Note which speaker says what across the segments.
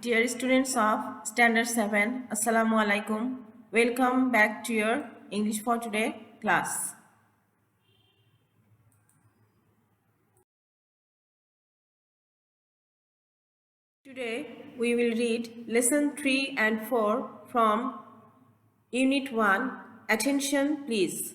Speaker 1: Dear students of Standard 7, Assalamu alaikum. Welcome back to your English for Today class. Today we will read lesson 3 and 4 from Unit 1. Attention please.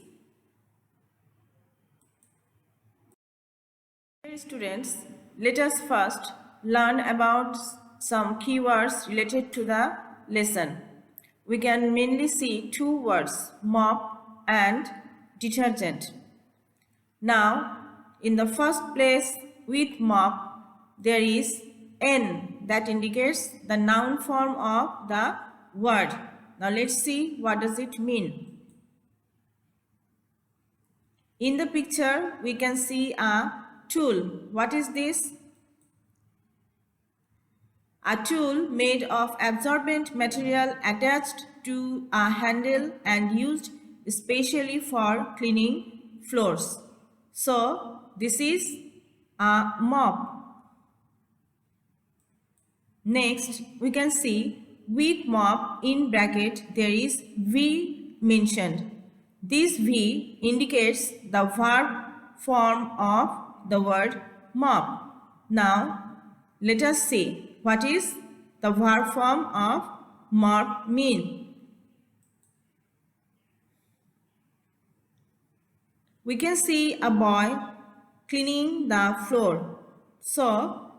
Speaker 1: Dear students, let us first learn about some keywords related to the lesson. We can mainly see two words, mop and detergent. Now, in the first place with mop, there is N that indicates the noun form of the word. Now let's see what does it mean. In the picture, we can see a tool. What is this? A tool made of absorbent material attached to a handle and used especially for cleaning floors. So, this is a mop. Next, we can see with mop in bracket there is V mentioned. This V indicates the verb form of the word mop. Now, let us see what is the verb form of mop mean. We can see a boy cleaning the floor. So,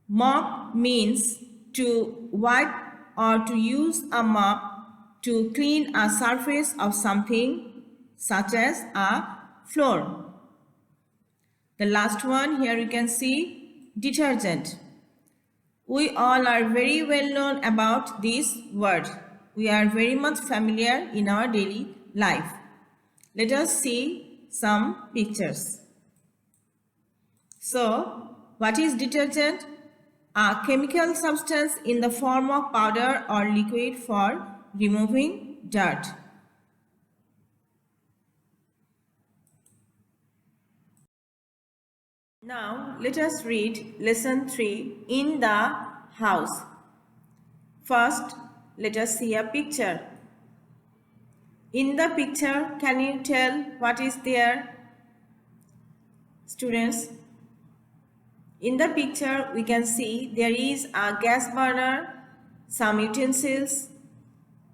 Speaker 1: mop means to wipe or to use a mop to clean a surface of something such as a floor. The last one here you can see detergent. We all are very well known about this word. We are very much familiar in our daily life. Let us see some pictures. So, what is detergent? A chemical substance in the form of powder or liquid for removing dirt. Now let us read lesson 3 in the house. First, let us see a picture. In the picture, can you tell what is there? Students, in the picture, we can see there is a gas burner, some utensils,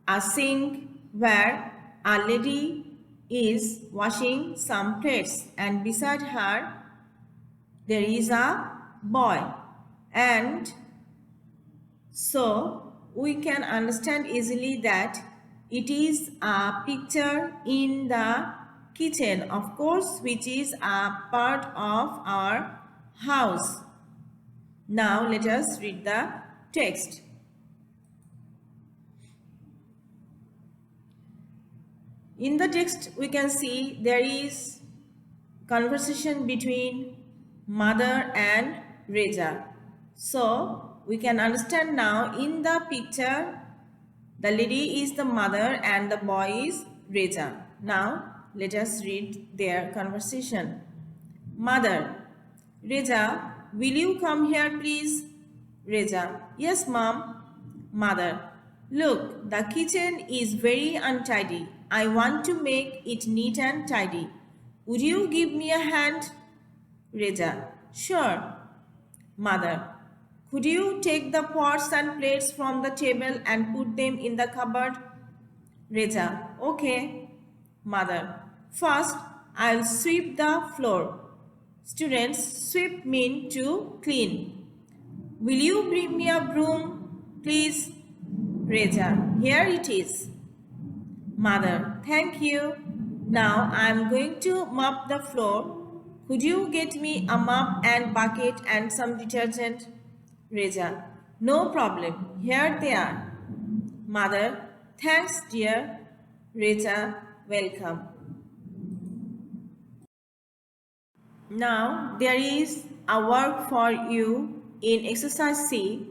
Speaker 1: a sink where a lady is washing some plates, and beside her there is a boy. And so we can understand easily that it is a picture in the kitchen, of course, which is a part of our house. Now let us read the text. In the text we can see there is conversation between mother and Reza. So we can understand now in the picture the lady is the mother and the boy is Reza. Now let us read their conversation. Mother: Reza, will you come here please? Reza: yes mom. Mother: look, the kitchen is very untidy. I want to make it neat and tidy. Would you give me a hand? Reza: sure. Mother: could you take the pots and plates from the table and put them in the cupboard? Reza: okay. Mother: first, I'll sweep the floor. Students, sweep mean to clean. Will you bring me a broom, please? Reza: here it is. Mother: thank you. Now I am going to mop the floor. Could you get me a mop and bucket and some detergent? Reza: no problem. Here they are. Mother: thanks dear. Reza: welcome. Now there is a work for you in exercise C.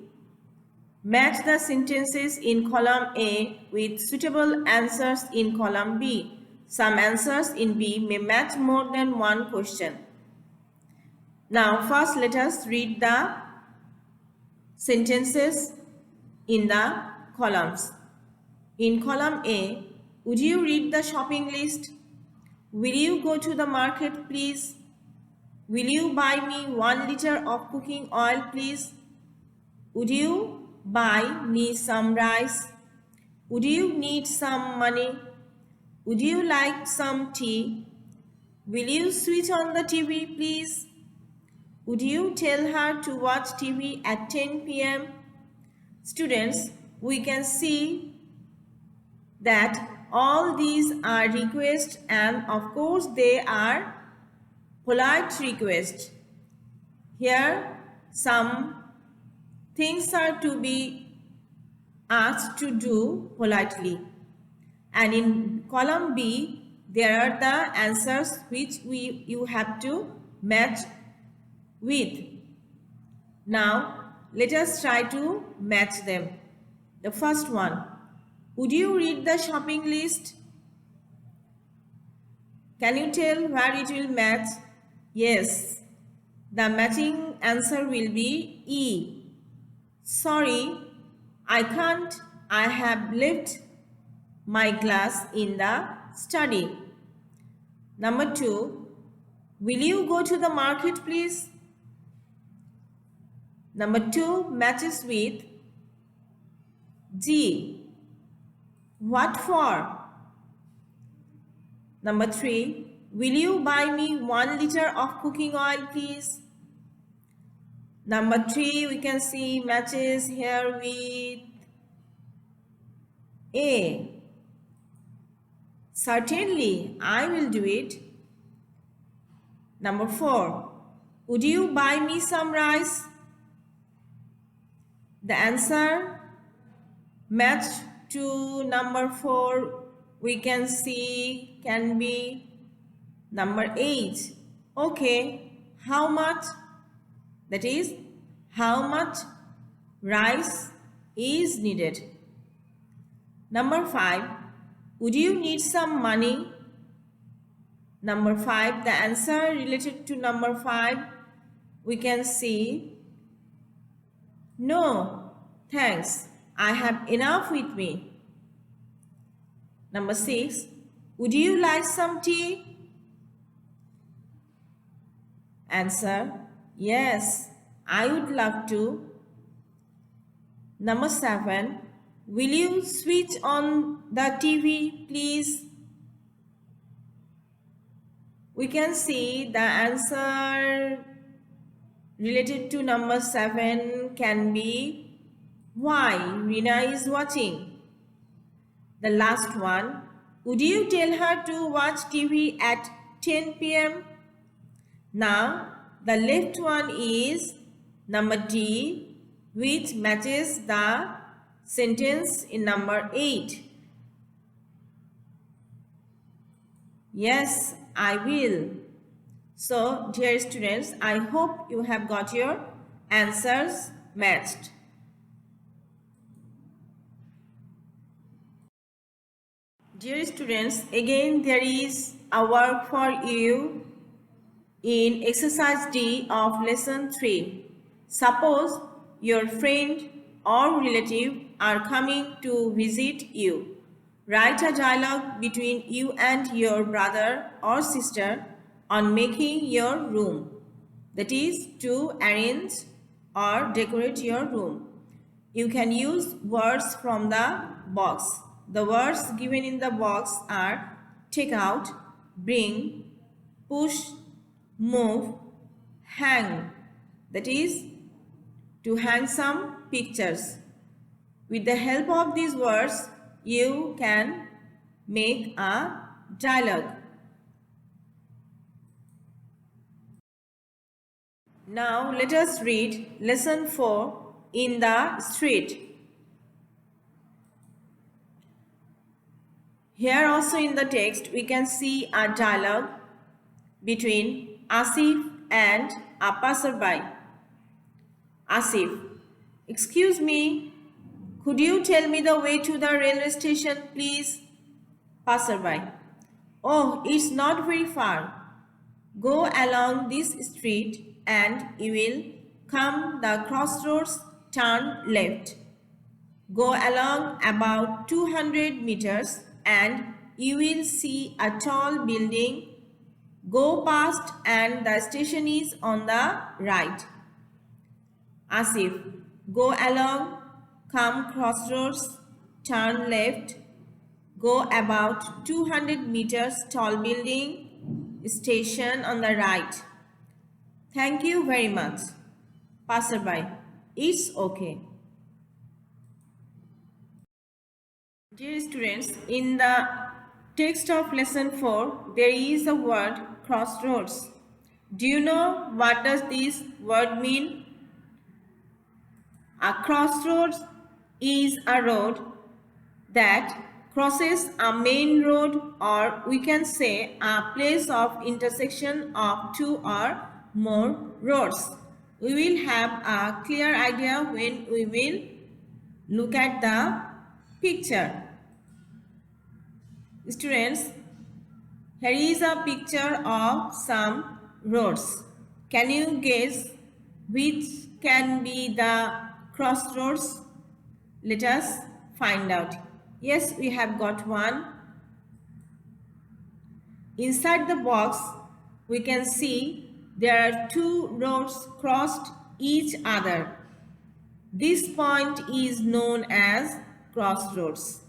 Speaker 1: Match the sentences in column A with suitable answers in column B. Some answers in B may match more than one question. Now first let us read the sentences in the columns. In column A, would you read the shopping list? Will you go to the market, please? Will you buy me 1 liter of cooking oil, please? Would you buy me some rice? Would you need some money? Would you like some tea? Will you switch on the TV, please? Would you tell her to watch TV at 10 p.m.? Students, we can see that all these are requests, and of course they are polite requests. Here some things are to be asked to do politely, and in column B there are the answers which you have to match with. Now let us try to match them. The first one, would you read the shopping list? Can you tell where it will match? Yes, the matching answer will be E. Sorry, I can't. I have left my glass in the study. Number 2, will you go to the market, please? Number 2 matches with G. What for? Number 3, will you buy me 1 liter of cooking oil, please? Number 3 we can see matches here with A. Certainly, I will do it. Number 4, would you buy me some rice? The answer matched to number 4 we can see can be number 8. Okay, how much? That is, how much rice is needed. Number 5, would you need some money? Number 5, the answer related to number 5 we can see no, thanks, I have enough with me. Number 6, would you like some tea? Answer, yes, I would love to. Number 7, will you switch on the TV, please? We can see the answer related to number 7 can be why Rina is watching. The last one, would you tell her to watch TV at 10 p.m.? Now the left one is number D, which matches the sentence in number 8. Yes, I will. So, dear students, I hope you have got your answers matched. Dear students, again there is a work for you in exercise D of lesson 3. Suppose your friend or relative are coming to visit you. Write a dialogue between you and your brother or sister on making your room. That is, to arrange or decorate your room. You can use words from the box. The words given in the box are take out, bring, push, move, hang. That is, to hang some pictures. With the help of these words, you can make a dialogue. Now let us read lesson 4 in the street. Here also in the text we can see a dialogue between Asif and a passerby. Asif, excuse me, could you tell me the way to the railway station, please? Passerby, oh, it's not very far. Go along this street and you will come the crossroads turn left. Go along about 200 meters and you will see a tall building. Go past and the station is on the right. Asif, go along, come crossroads, turn left, go about 200 meters, tall building, station on the right. Thank you very much. Passerby, it's okay. Dear students, in the text of lesson 4, there is a word crossroads. Do you know what does this word mean? A crossroads is a road that crosses a main road, or we can say a place of intersection of two or more roads. We will have a clear idea when we will look at the picture. Students, here is a picture of some roads. Can you guess which can be the crossroads? Let us find out. Yes, we have got one. Inside the box, we can see there are two roads crossed each other. This point is known as crossroads.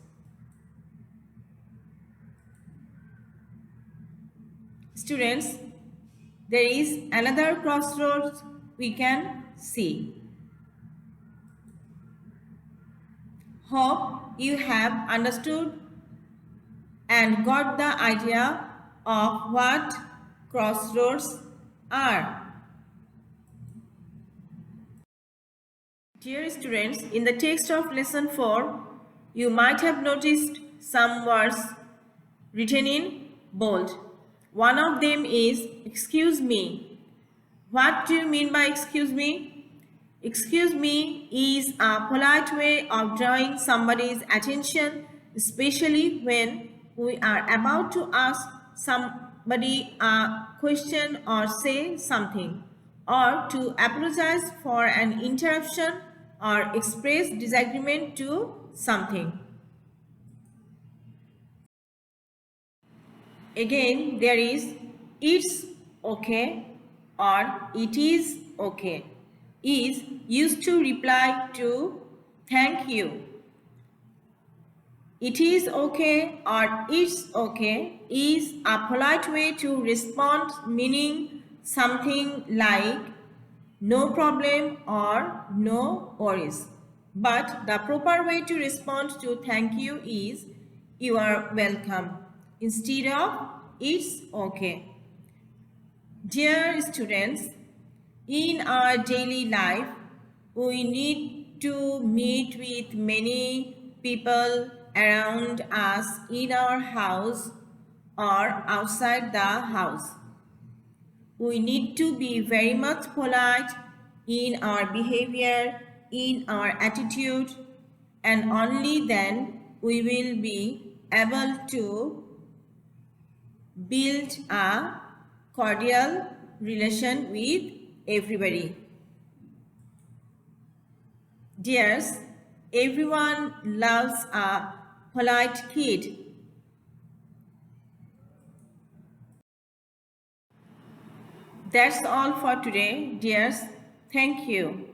Speaker 1: Students, there is another crossroads we can see. Hope you have understood and got the idea of what crossroads are. Dear students, in the text of lesson 4, you might have noticed some words written in bold. One of them is excuse me. What do you mean by excuse me? Excuse me is a polite way of drawing somebody's attention, especially when we are about to ask somebody a question or say something, or to apologize for an interruption or express disagreement to something. Again, there is it's okay or it is okay. Is used to reply to thank you. It is okay or it's okay is a polite way to respond, meaning something like no problem or no worries. But the proper way to respond to thank you is you are welcome instead of it's okay. Dear students, in our daily life, we need to meet with many people around us in our house or outside the house. We need to be very much polite in our behavior, in our attitude, and only then we will be able to build a cordial relation with everybody. Dears, everyone loves a polite kid. That's all for today, dears. Thank you.